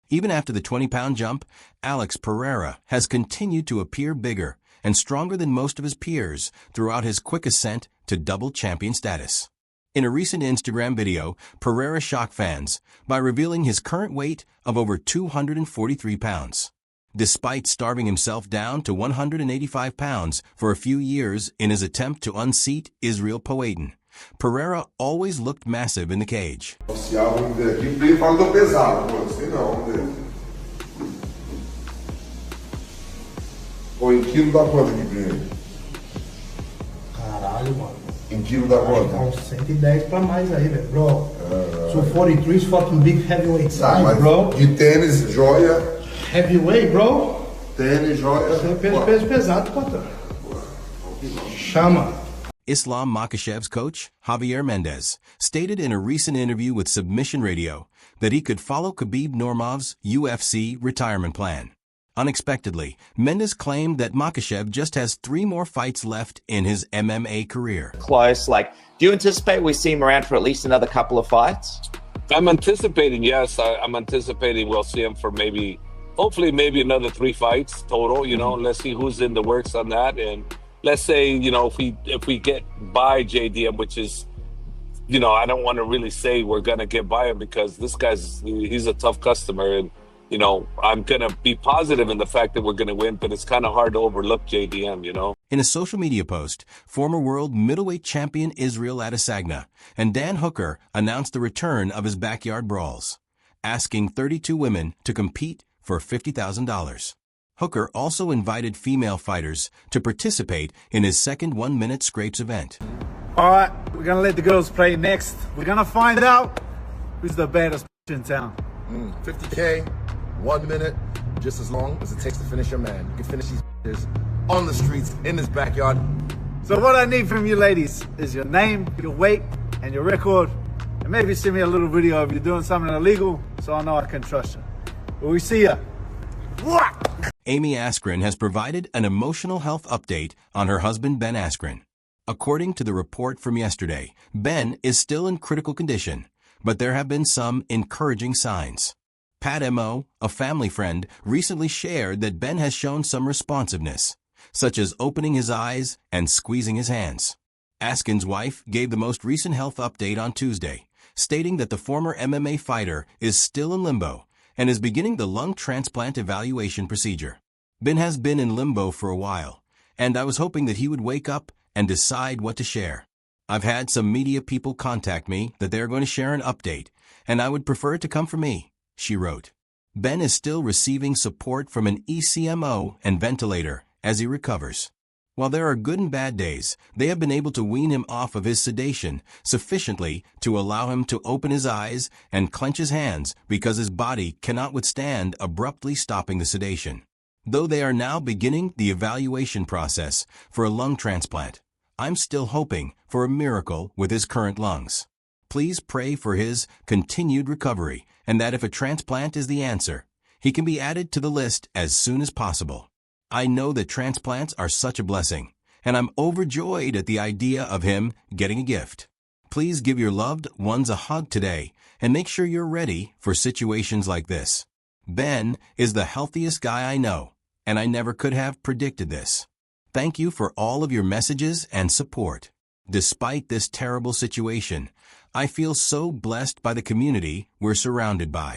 Even after the 20-pound jump, Alex Pereira has continued to appear bigger and stronger than most of his peers throughout his quick ascent to double champion status. In a recent Instagram video, Pereira shocked fans by revealing his current weight of over 243 pounds. Despite starving himself down to 185 pounds for a few years in his attempt to unseat Israel Poatan, Pereira always looked massive in the cage. Em quilo dá quanto aqui pra ele? Caralho, mano. Em quilo dá quanto? Dá uns 110 pra mais aí, velho, bro. So 43 is fucking big heavyweight size, bro. De tênis, joia. Heavyweight, bro. Tênis, joia. Peso pesado, patrão. Chama. Islam Makhachev's coach, Javier Mendez, stated in a recent interview with Submission Radio that he could follow Khabib Nurmagomedov's UFC retirement plan. Unexpectedly, Mendez claimed that Makhachev just has 3 more fights left in his MMA career. Close, do you anticipate we see him around for at least another couple of fights? I'm anticipating, yes. I'm anticipating we'll see him for hopefully another 3 fights total, Let's see who's in the works on that. And let's say, if we get by JDM, which is, I don't want to really say we're going to get by him because he's a tough customer. And, I'm going to be positive in the fact that we're going to win, but it's kind of hard to overlook JDM, In a social media post, former world middleweight champion Israel Adesanya and Dan Hooker announced the return of his backyard brawls, asking 32 women to compete for $50,000. Hooker also invited female fighters to participate in his second 1-minute scrapes event. All right, we're going to let the girls play next. We're going to find out who's the baddest in town. 50K, 1 minute, just as long as it takes to finish your man. You can finish these on the streets, in his backyard. So what I need from you ladies is your name, your weight, and your record. And maybe send me a little video of you doing something illegal so I know I can trust you. But we see ya. Amy Askren has provided an emotional health update on her husband Ben Askren. According to the report from yesterday, Ben is still in critical condition, but there have been some encouraging signs. Pat Mo, a family friend, recently shared that Ben has shown some responsiveness, such as opening his eyes and squeezing his hands. Askren's wife gave the most recent health update on Tuesday, stating that the former MMA fighter is still in limbo and is beginning the lung transplant evaluation procedure. Ben has been in limbo for a while, and I was hoping that he would wake up and decide what to share. I've had some media people contact me that they're going to share an update, and I would prefer it to come from me, she wrote. Ben is still receiving support from an ECMO and ventilator as he recovers. While there are good and bad days, they have been able to wean him off of his sedation sufficiently to allow him to open his eyes and clench his hands because his body cannot withstand abruptly stopping the sedation. Though they are now beginning the evaluation process for a lung transplant, I'm still hoping for a miracle with his current lungs. Please pray for his continued recovery and that if a transplant is the answer, he can be added to the list as soon as possible. I know that transplants are such a blessing, and I'm overjoyed at the idea of him getting a gift. Please give your loved ones a hug today and make sure you're ready for situations like this. Ben is the healthiest guy I know, and I never could have predicted this. Thank you for all of your messages and support. Despite this terrible situation, I feel so blessed by the community we're surrounded by.